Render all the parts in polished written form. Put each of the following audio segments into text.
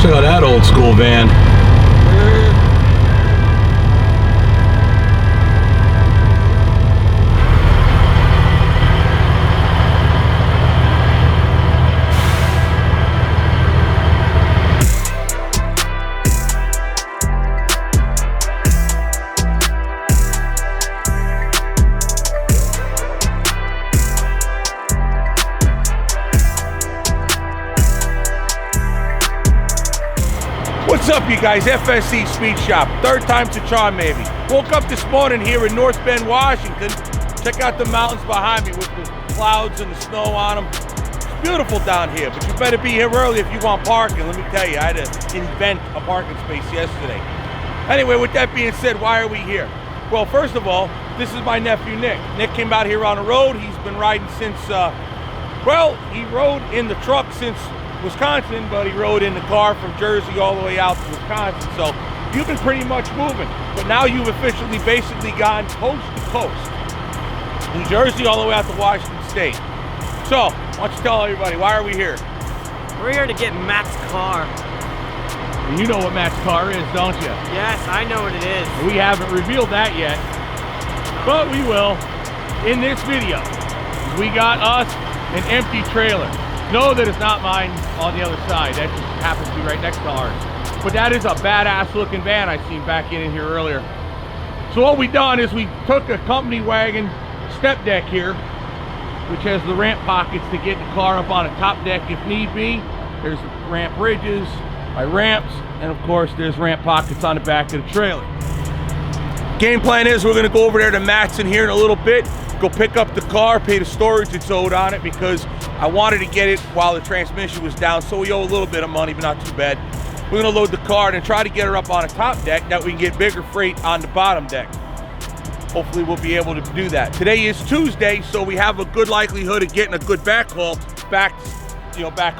Check out that old school van. What's up, you guys? FSC Speed Shop. Third time's a charm, maybe. Woke up this morning here in North Bend, Washington. Check out the mountains behind me with the clouds and the snow on them. It's beautiful down here, but you better be here early if you want parking. Let me tell you, I had to invent a parking space yesterday. Anyway, with that being said, why are we here? Well, first of all, this is my nephew, Nick. Nick came out here on the road. He's been riding since, he rode in the truck since Wisconsin, but he rode in the car from Jersey all the way out to Wisconsin. So you've been pretty much moving, but now you've officially basically gone coast to coast. New Jersey all the way out to Washington State. So why don't you tell everybody, why are we here? We're here to get Matt's car. You know what Matt's car is, don't you? Yes, I know what it is. We haven't revealed that yet, but we will in this video. We got us an empty trailer. No, that is not mine on the other side. That just happens to be right next to ours. But that is a badass looking van I seen back in here earlier. So what we done is we took a company wagon step deck here, which has the ramp pockets to get the car up on a top deck if need be. There's ramp bridges, by ramps, and of course there's ramp pockets on the back of the trailer. Game plan is we're gonna go over there to Matt's in here in a little bit, go pick up the car, pay the storage it's owed on it because I wanted to get it while the transmission was down, so we owe a little bit of money, but not too bad. We're gonna load the car and try to get her up on a top deck that we can get bigger freight on the bottom deck. Hopefully we'll be able to do that. Today is Tuesday, so we have a good likelihood of getting a good backhaul back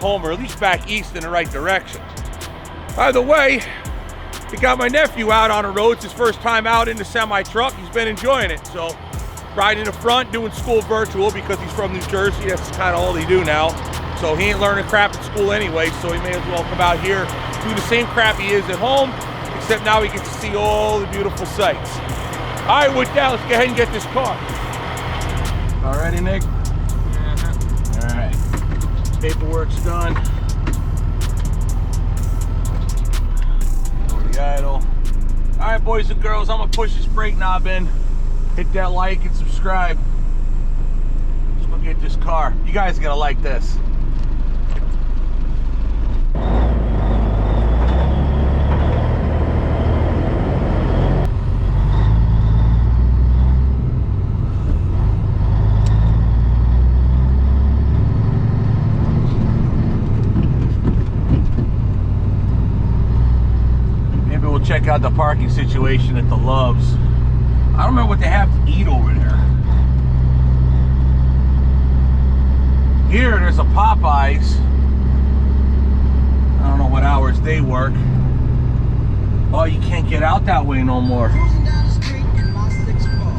home, or at least back east in the right direction. By the way, we got my nephew out on the road. It's his first time out in the semi-truck. He's been enjoying it, so riding in the front, doing school virtual because he's from New Jersey. That's kind of all they do now. So he ain't learning crap at school anyway, so he may as well come out here, do the same crap he is at home, except now he gets to see all the beautiful sights. All right, with that, let's go ahead and get this car. All righty, Nick? All right. Paperwork's done. Over the idle. All right, boys and girls, I'm gonna push this brake knob in. Hit that like and subscribe. Let's go get this car. You guys are gonna like this. Maybe we'll check out the parking situation at the Loves. I don't know what they have to eat over there. Here, there's a Popeyes. I don't know what hours they work. Oh, you can't get out that way no more.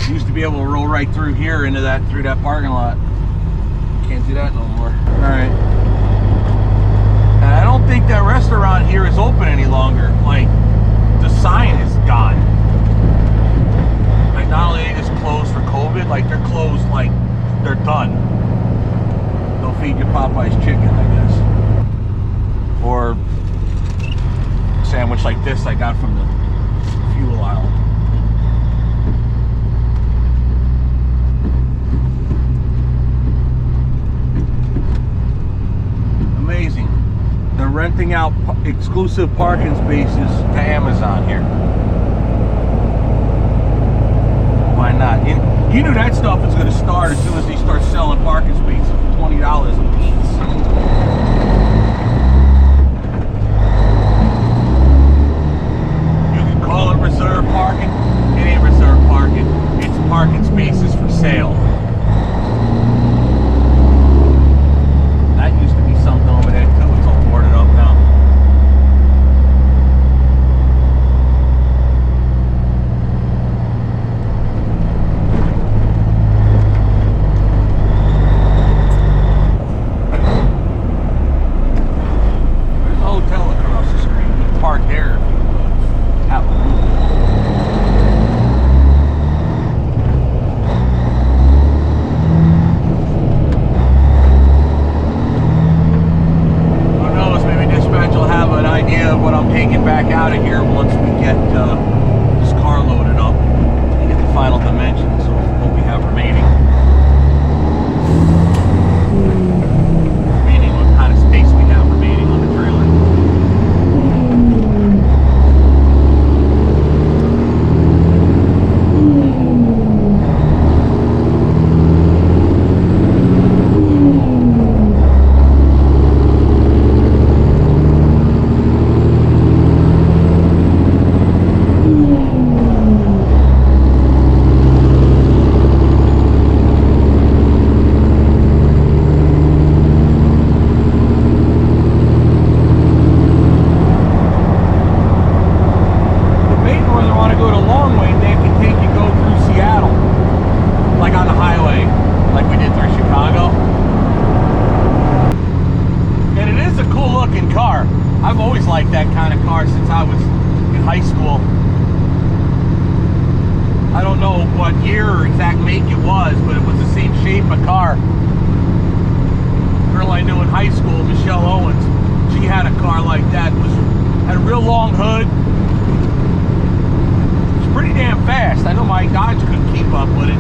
You used to be able to roll right through here through that parking lot. Can't do that no more. All right. And I don't think that restaurant here is open any longer. Like, the sign is gone. Like, not only are they just closed for COVID, like they're closed, like they're done. They'll feed you Popeye's chicken, I guess. Or a sandwich like this I got from the fuel aisle. Amazing. They're renting out exclusive parking spaces to Amazon here. Why not? You knew that stuff was going to start as soon as they start selling parking spaces for $20 a piece. You can call it reserve parking. It ain't reserve parking. It's parking spaces for sale. That used to be something over there too. It's all boarded up now. take it back out of here once we get this car loaded up and get the final dimensions of what we have remaining. Meaning what kind of space we have remaining on the trailer. That kind of car since I was in high school. I don't know what year or exact make it was, but it was the same shape of car. Girl I knew in high school, Michelle Owens, she had a car like that. Had a real long hood. It was pretty damn fast. I know my Dodge couldn't keep up with it.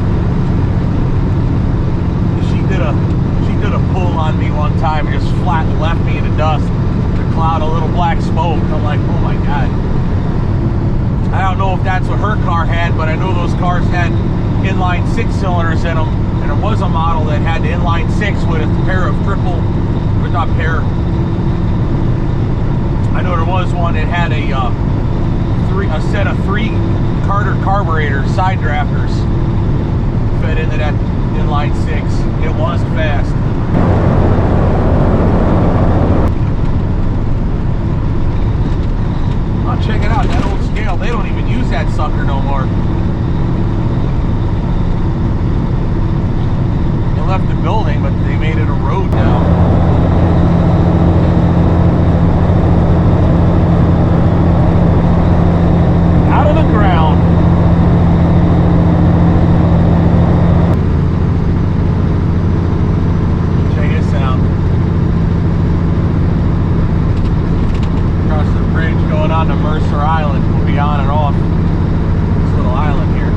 She did a pull on me one time and just flat left me in the dust. Cloud, a little black smoke. I'm like, oh my god. I don't know if that's what her car had, but I know those cars had inline 6 cylinders in them, and there was a model that had the inline 6 with a pair of triple, or not pair. I know there was one that had a set of 3 Carter carburetor side drafters fed into that inline 6. It was fast. Check it out, that old scale, they don't even use that sucker no more. They left the building, but they made it a road now. Out of the ground. Check this out. Across the bridge going on to Mercer Island. We'll be on and off this little island here.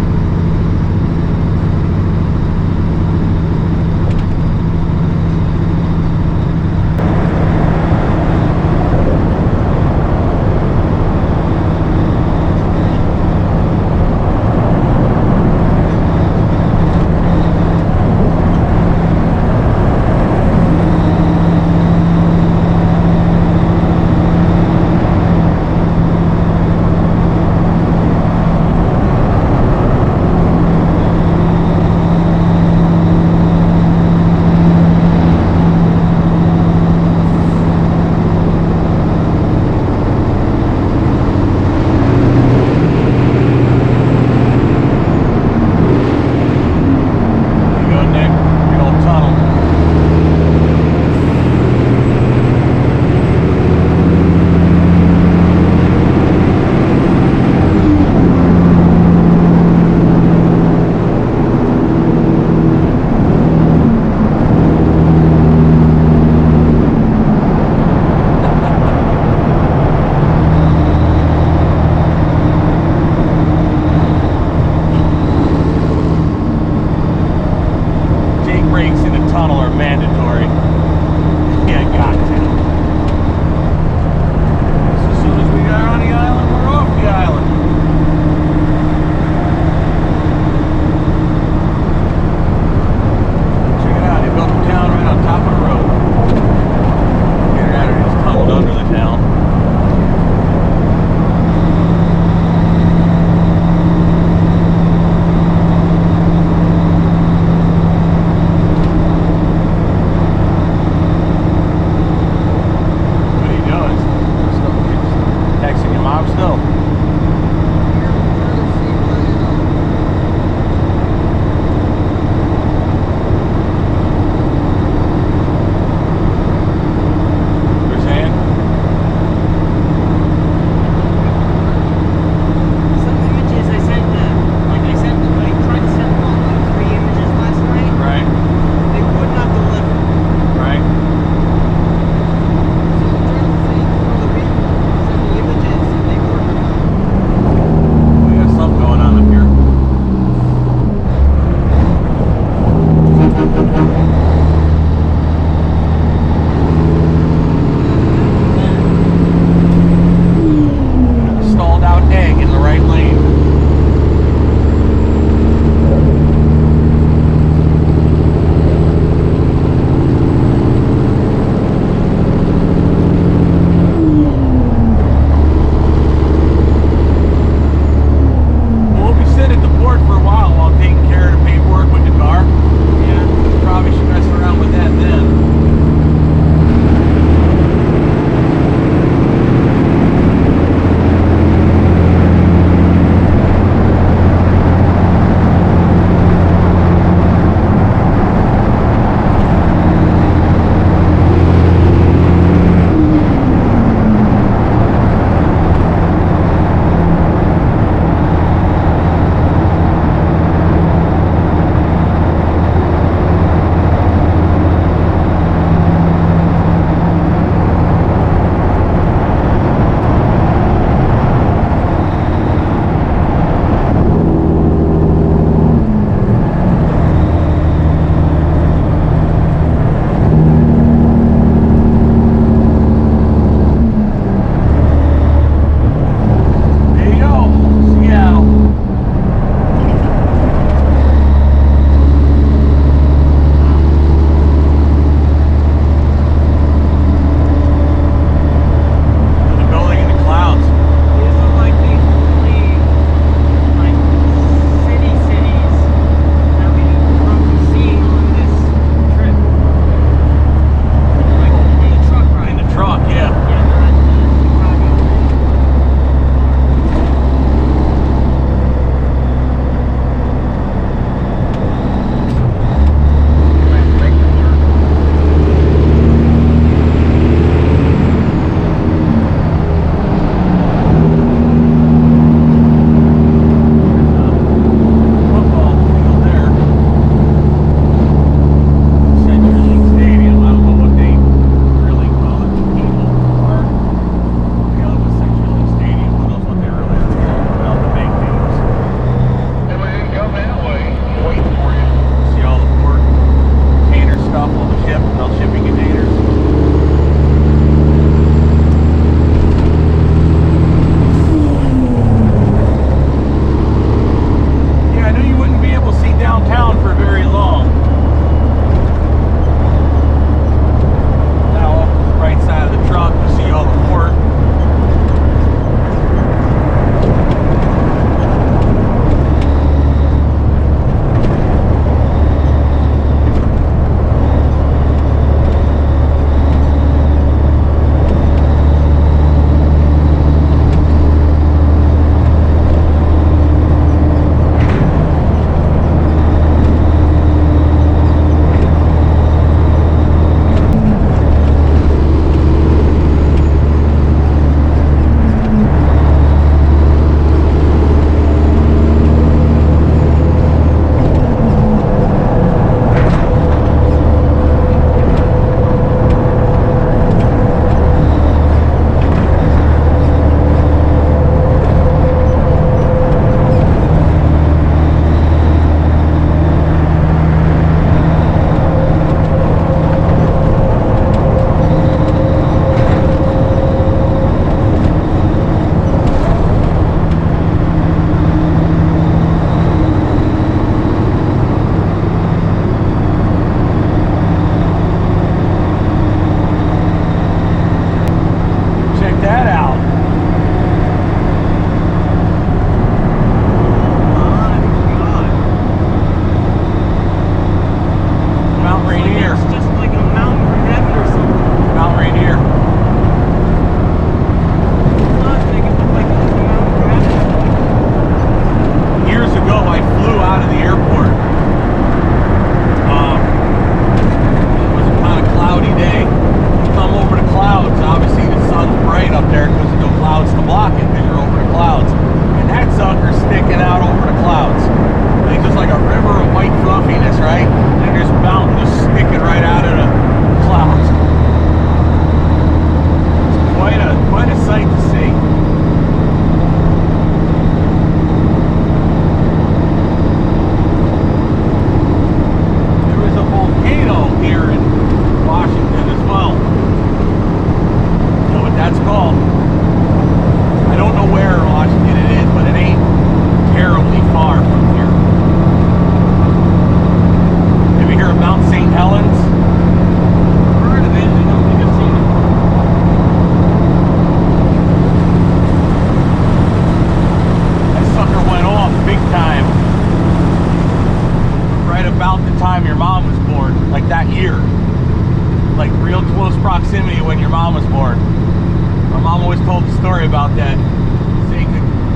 story about that.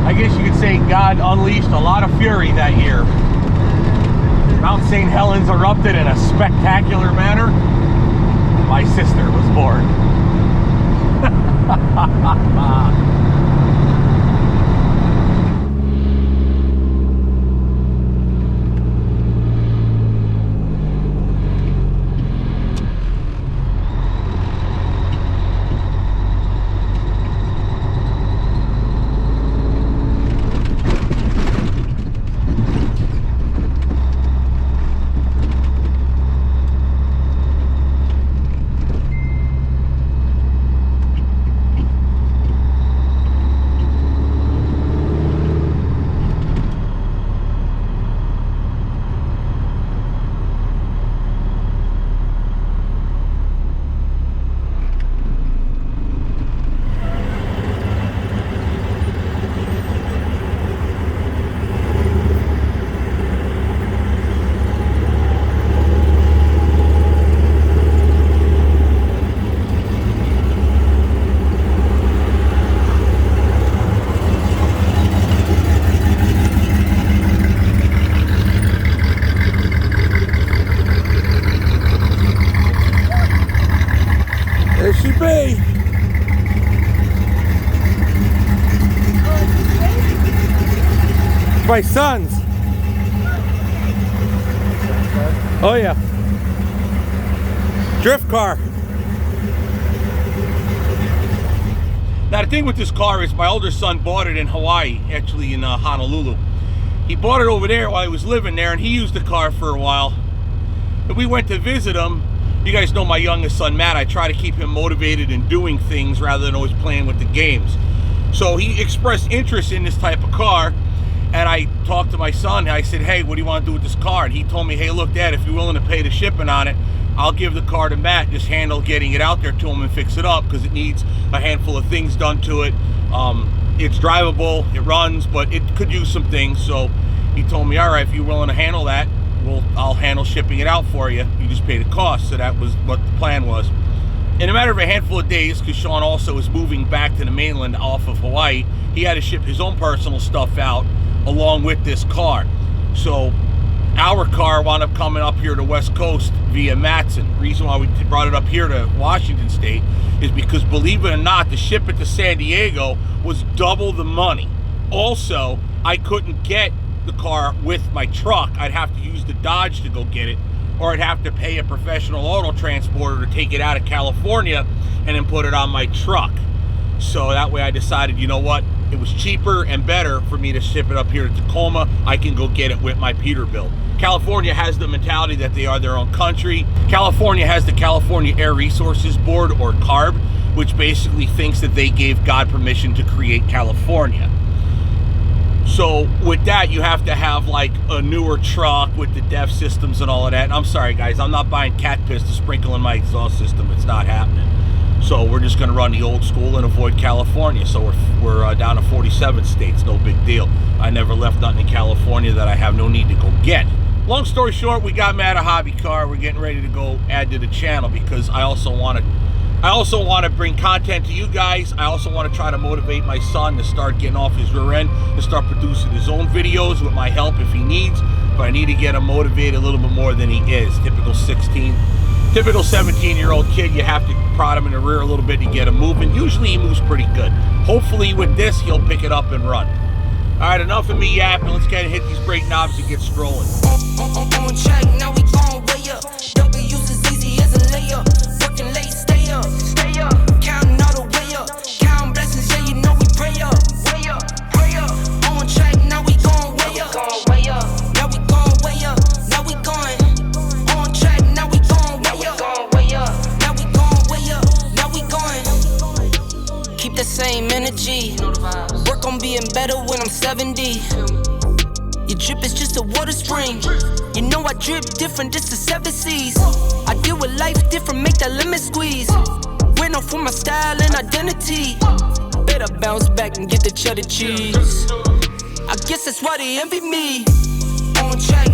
I guess you could say God unleashed a lot of fury that year. Mount St. Helens erupted in a spectacular manner. My sister was born. There she be. My son's. Oh yeah. Drift car. Now the thing with this car is my older son bought it in Hawaii, actually in Honolulu. He bought it over there while he was living there, and he used the car for a while. And we went to visit him. You guys know my youngest son, Matt. I try to keep him motivated in doing things rather than always playing with the games. So he expressed interest in this type of car, and I talked to my son. I said, hey, what do you want to do with this car? And he told me, hey, look, Dad, if you're willing to pay the shipping on it, I'll give the car to Matt. Just handle getting it out there to him and fix it up, because it needs a handful of things done to it. It's drivable, it runs, but it could use some things. So he told me, all right, if you're willing to handle that, I'll handle shipping it out for you. You just pay the cost. So that was what the plan was. In a matter of a handful of days, because Sean also is moving back to the mainland off of Hawaii, he had to ship his own personal stuff out along with this car. So our car wound up coming up here to West Coast via Matson. The reason why we brought it up here to Washington State is because, believe it or not, to ship it to San Diego was double the money. Also, I couldn't get the car with my truck. I'd have to use the Dodge to go get it, or I'd have to pay a professional auto transporter to take it out of California and then put it on my truck. So that way I decided, you know what, it was cheaper and better for me to ship it up here to Tacoma. I can go get it with my Peterbilt. California has the mentality that they are their own country. California has the California Air Resources Board, or CARB, which basically thinks that they gave God permission to create California. So with that, you have to have like a newer truck with the DEF systems and all of that. And I'm sorry guys, I'm not buying cat piss to sprinkle in my exhaust system. It's not happening. So we're just going to run the old school and avoid California. So we're down to 47 states, no big deal. I never left nothing in California that I have no need to go get. Long story short, we got Matt a hobby car. We're getting ready to go add to the channel, because I also want to bring content to you guys. I also want to try to motivate my son to start getting off his rear end and start producing his own videos with my help if he needs. But I need to get him motivated a little bit more than he is. Typical 17-year-old kid, you have to prod him in the rear a little bit to get him moving. Usually he moves pretty good. Hopefully with this, he'll pick it up and run. All right, enough of me yapping. Let's get and hit these brake knobs and get strolling. On track, now we going way up. W's as easy as a layup. Working late, stay up. Counting all the way up. Counting blessings, yeah, you know we pray up. Way up, pray up. On track, now we going way up. Now we going way up. Now we going. On track, now we going way up. Now we going way up. Now we going. Keep the same energy. Work on being better when I'm 70. Your drip is just a water spring. You know I drip different, this the 7 seas. I deal with life different, make that lemon squeeze. Went off for my style and identity. Better bounce back and get the cheddar cheese. I guess that's why they envy me. On track.